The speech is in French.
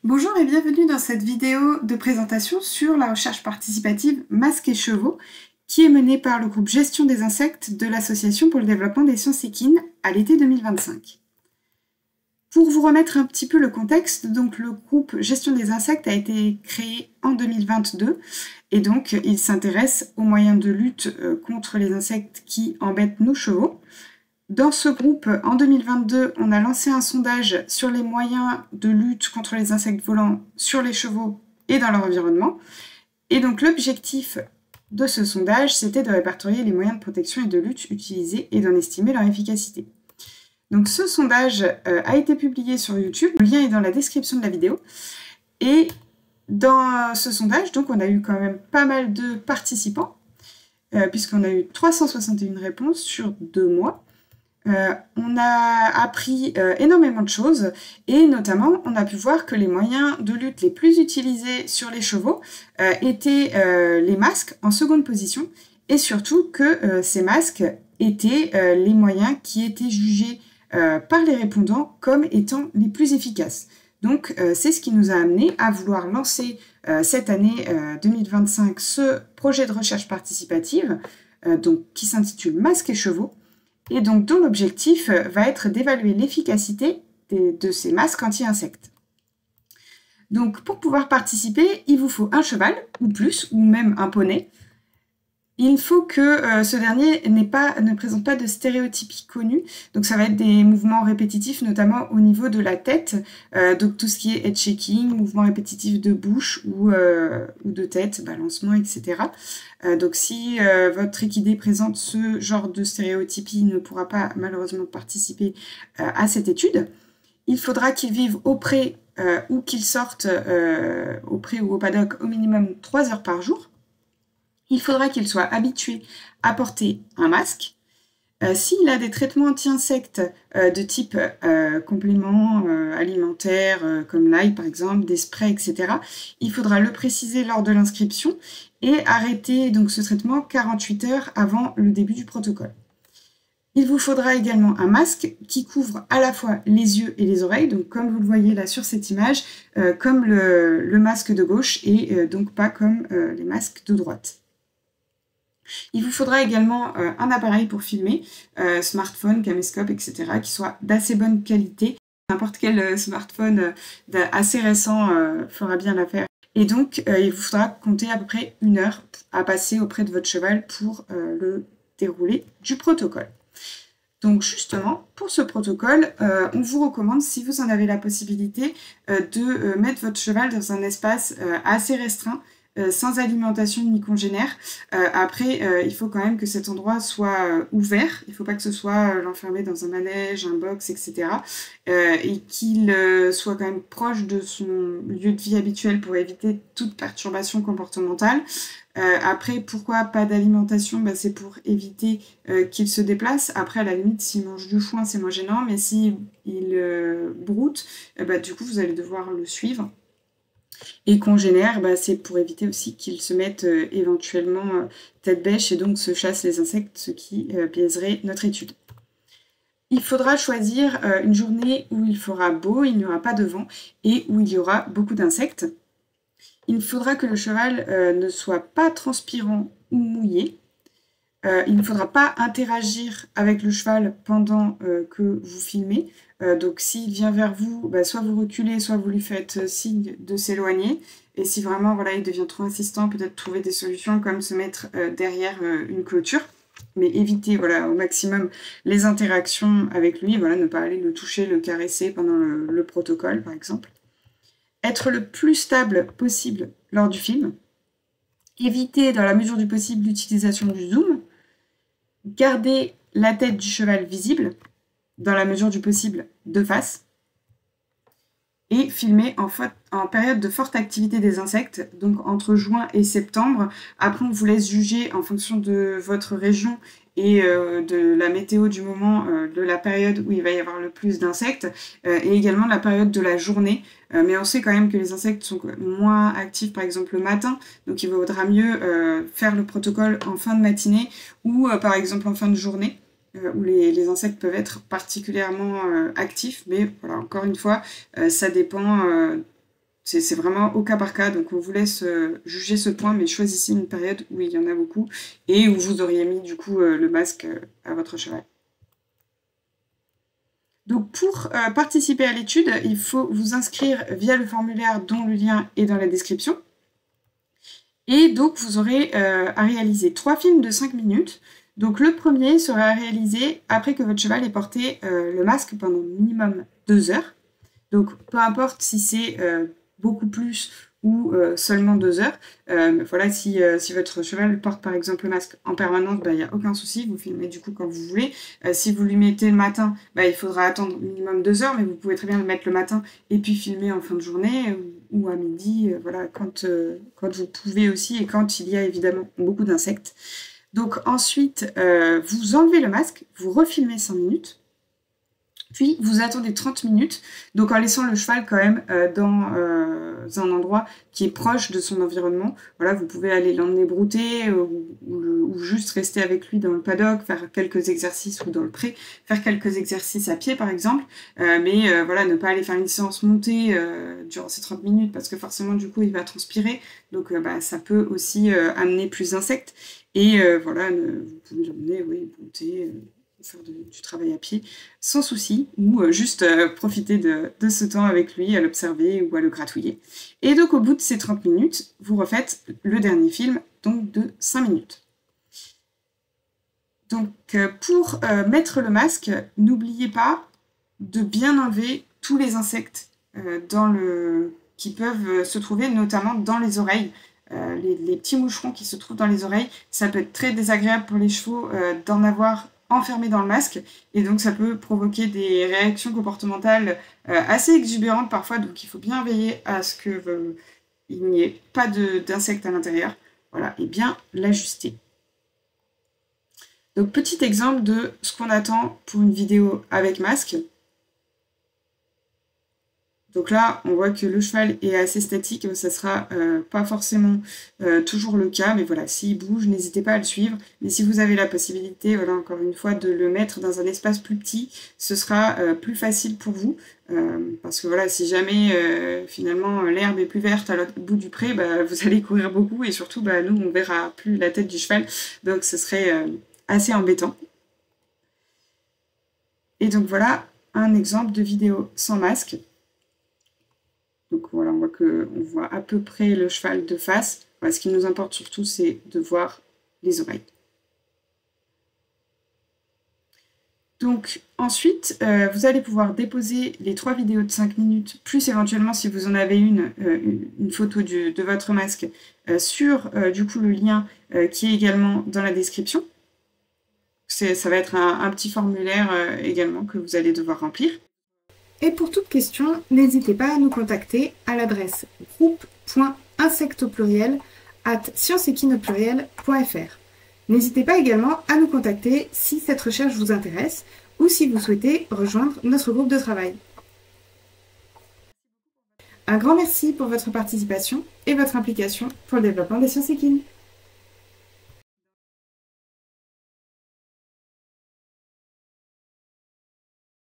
Bonjour et bienvenue dans cette vidéo de présentation sur la recherche participative Masques et Chevaux qui est menée par le groupe Gestion des insectes de l'Association pour le développement des sciences équines à l'été 2025. Pour vous remettre un petit peu le contexte, donc le groupe Gestion des insectes a été créé en 2022 et donc il s'intéresse aux moyens de lutte contre les insectes qui embêtent nos chevaux. Dans ce groupe, en 2022, on a lancé un sondage sur les moyens de lutte contre les insectes volants sur les chevaux et dans leur environnement. Et donc l'objectif de ce sondage, c'était de répertorier les moyens de protection et de lutte utilisés et d'en estimer leur efficacité. Donc ce sondage a été publié sur YouTube, le lien est dans la description de la vidéo. Et dans ce sondage, donc, on a eu quand même pas mal de participants, puisqu'on a eu 361 réponses sur 2 mois. On a appris énormément de choses et notamment on a pu voir que les moyens de lutte les plus utilisés sur les chevaux étaient les masques en seconde position et surtout que ces masques étaient les moyens qui étaient jugés par les répondants comme étant les plus efficaces. Donc c'est ce qui nous a amené à vouloir lancer cette année 2025 ce projet de recherche participative qui s'intitule Masques et Chevaux. Et donc, dont l'objectif va être d'évaluer l'efficacité de ces masques anti-insectes. Donc, pour pouvoir participer, il vous faut un cheval, ou plus, ou même un poney. Il faut que ce dernier ne présente pas de stéréotypie connue. Donc, ça va être des mouvements répétitifs, notamment au niveau de la tête. Donc, tout ce qui est head shaking, mouvements répétitifs de bouche ou de tête, balancement, etc. Donc, si votre équidé présente ce genre de stéréotypie, il ne pourra pas malheureusement participer à cette étude. Il faudra qu'il vive au pré ou qu'il sorte au pré ou au paddock au minimum 3 heures par jour. Il faudra qu'il soit habitué à porter un masque. S'il a des traitements anti-insectes de type compléments alimentaires, comme l'ail par exemple, des sprays, etc., il faudra le préciser lors de l'inscription et arrêter donc ce traitement 48 heures avant le début du protocole. Il vous faudra également un masque qui couvre à la fois les yeux et les oreilles, donc comme vous le voyez là sur cette image, comme le masque de gauche et donc pas comme les masques de droite. Il vous faudra également un appareil pour filmer, smartphone, caméscope, etc., qui soit d'assez bonne qualité. N'importe quel smartphone assez récent fera bien l'affaire. Et donc, il vous faudra compter à peu près 1 heure à passer auprès de votre cheval pour le déroulé du protocole. Donc justement, pour ce protocole, on vous recommande, si vous en avez la possibilité, de mettre votre cheval dans un espace assez restreint, sans alimentation ni congénère. Après, il faut quand même que cet endroit soit ouvert. Il ne faut pas que ce soit l'enfermer dans un manège, un box, etc. Et qu'il soit quand même proche de son lieu de vie habituel pour éviter toute perturbation comportementale. Après, pourquoi pas d'alimentation? C'est pour éviter qu'il se déplace. Après, à la limite, s'il mange du foin, c'est moins gênant. Mais s'il broute, du coup, vous allez devoir le suivre. Et congénère, c'est pour éviter aussi qu'ils se mettent éventuellement tête bêche et donc se chassent les insectes, ce qui biaiserait notre étude. Il faudra choisir une journée où il fera beau, il n'y aura pas de vent et où il y aura beaucoup d'insectes. Il faudra que le cheval ne soit pas transpirant ou mouillé. Il ne faudra pas interagir avec le cheval pendant que vous filmez. Donc s'il vient vers vous, soit vous reculez, soit vous lui faites signe de s'éloigner. Et si vraiment il devient trop insistant, peut-être trouver des solutions comme se mettre derrière une clôture. Mais éviter au maximum les interactions avec lui, ne pas aller le toucher, le caresser pendant le protocole par exemple. Être le plus stable possible lors du film. Éviter dans la mesure du possible l'utilisation du zoom. Garder la tête du cheval visible, dans la mesure du possible de face, et filmer en période de forte activité des insectes, donc entre juin et septembre. Après, on vous laisse juger en fonction de votre région et de la météo du moment, de la période où il va y avoir le plus d'insectes, et également de la période de la journée. Mais on sait quand même que les insectes sont moins actifs, par exemple le matin, donc il vaudra mieux faire le protocole en fin de matinée ou par exemple en fin de journée, où les insectes peuvent être particulièrement actifs, mais voilà, encore une fois, ça dépend c'est vraiment au cas par cas, donc on vous laisse juger ce point, mais choisissez une période où il y en a beaucoup et où vous auriez mis du coup le masque à votre cheval. Donc pour participer à l'étude, il faut vous inscrire via le formulaire dont le lien est dans la description. Et donc vous aurez à réaliser 3 films de 5 minutes. Donc le premier sera réalisé après que votre cheval ait porté le masque pendant minimum 2 heures. Donc peu importe si c'est beaucoup plus ou seulement 2 heures. Voilà, si votre cheval porte par exemple le masque en permanence, il n'y a aucun souci, vous filmez du coup quand vous voulez. Si vous lui mettez le matin, il faudra attendre minimum 2 heures, mais vous pouvez très bien le mettre le matin et puis filmer en fin de journée ou à midi, voilà, quand vous pouvez aussi et quand il y a évidemment beaucoup d'insectes. Donc ensuite, vous enlevez le masque, vous refilmez 5 minutes. Puis vous attendez 30 minutes, donc en laissant le cheval quand même dans un endroit qui est proche de son environnement. Voilà, vous pouvez aller l'emmener brouter ou juste rester avec lui dans le paddock, faire quelques exercices ou dans le pré, faire quelques exercices à pied par exemple. Mais voilà, ne pas aller faire une séance montée durant ces 30 minutes parce que forcément du coup il va transpirer. Donc ça peut aussi amener plus d'insectes. Et voilà, vous pouvez l'emmener, oui, brouter. Faire du travail à pied sans souci ou juste profiter de ce temps avec lui à l'observer ou à le gratouiller. Et donc au bout de ces 30 minutes, vous refaites le dernier film, donc de 5 minutes. Donc pour mettre le masque, n'oubliez pas de bien enlever tous les insectes qui peuvent se trouver notamment dans les oreilles. Les petits moucherons qui se trouvent dans les oreilles, ça peut être très désagréable pour les chevaux d'en avoir enfermé dans le masque, et donc ça peut provoquer des réactions comportementales assez exubérantes parfois, donc il faut bien veiller à ce qu'il n'y ait pas d'insectes à l'intérieur, voilà, et bien l'ajuster. Donc petit exemple de ce qu'on attend pour une vidéo avec masque. Donc là, on voit que le cheval est assez statique, ça sera pas forcément toujours le cas, mais voilà, s'il bouge, n'hésitez pas à le suivre. Mais si vous avez la possibilité, voilà, encore une fois, de le mettre dans un espace plus petit, ce sera plus facile pour vous. Parce que voilà, si jamais finalement l'herbe est plus verte à l'autre bout du pré, vous allez courir beaucoup et surtout, nous, on verra plus la tête du cheval, donc ce serait assez embêtant. Et donc voilà un exemple de vidéo sans masque. Donc voilà, on voit à peu près le cheval de face. Voilà, ce qui nous importe surtout, c'est de voir les oreilles. Donc ensuite, vous allez pouvoir déposer les 3 vidéos de 5 minutes, plus éventuellement si vous en avez une photo de votre masque, sur du coup le lien qui est également dans la description. Ça va être un petit formulaire également que vous allez devoir remplir. Et pour toute question, n'hésitez pas à nous contacter à l'adresse groupe.insectopluriel@scienceequine.fr. N'hésitez pas également à nous contacter si cette recherche vous intéresse ou si vous souhaitez rejoindre notre groupe de travail. Un grand merci pour votre participation et votre implication pour le développement des sciences équines.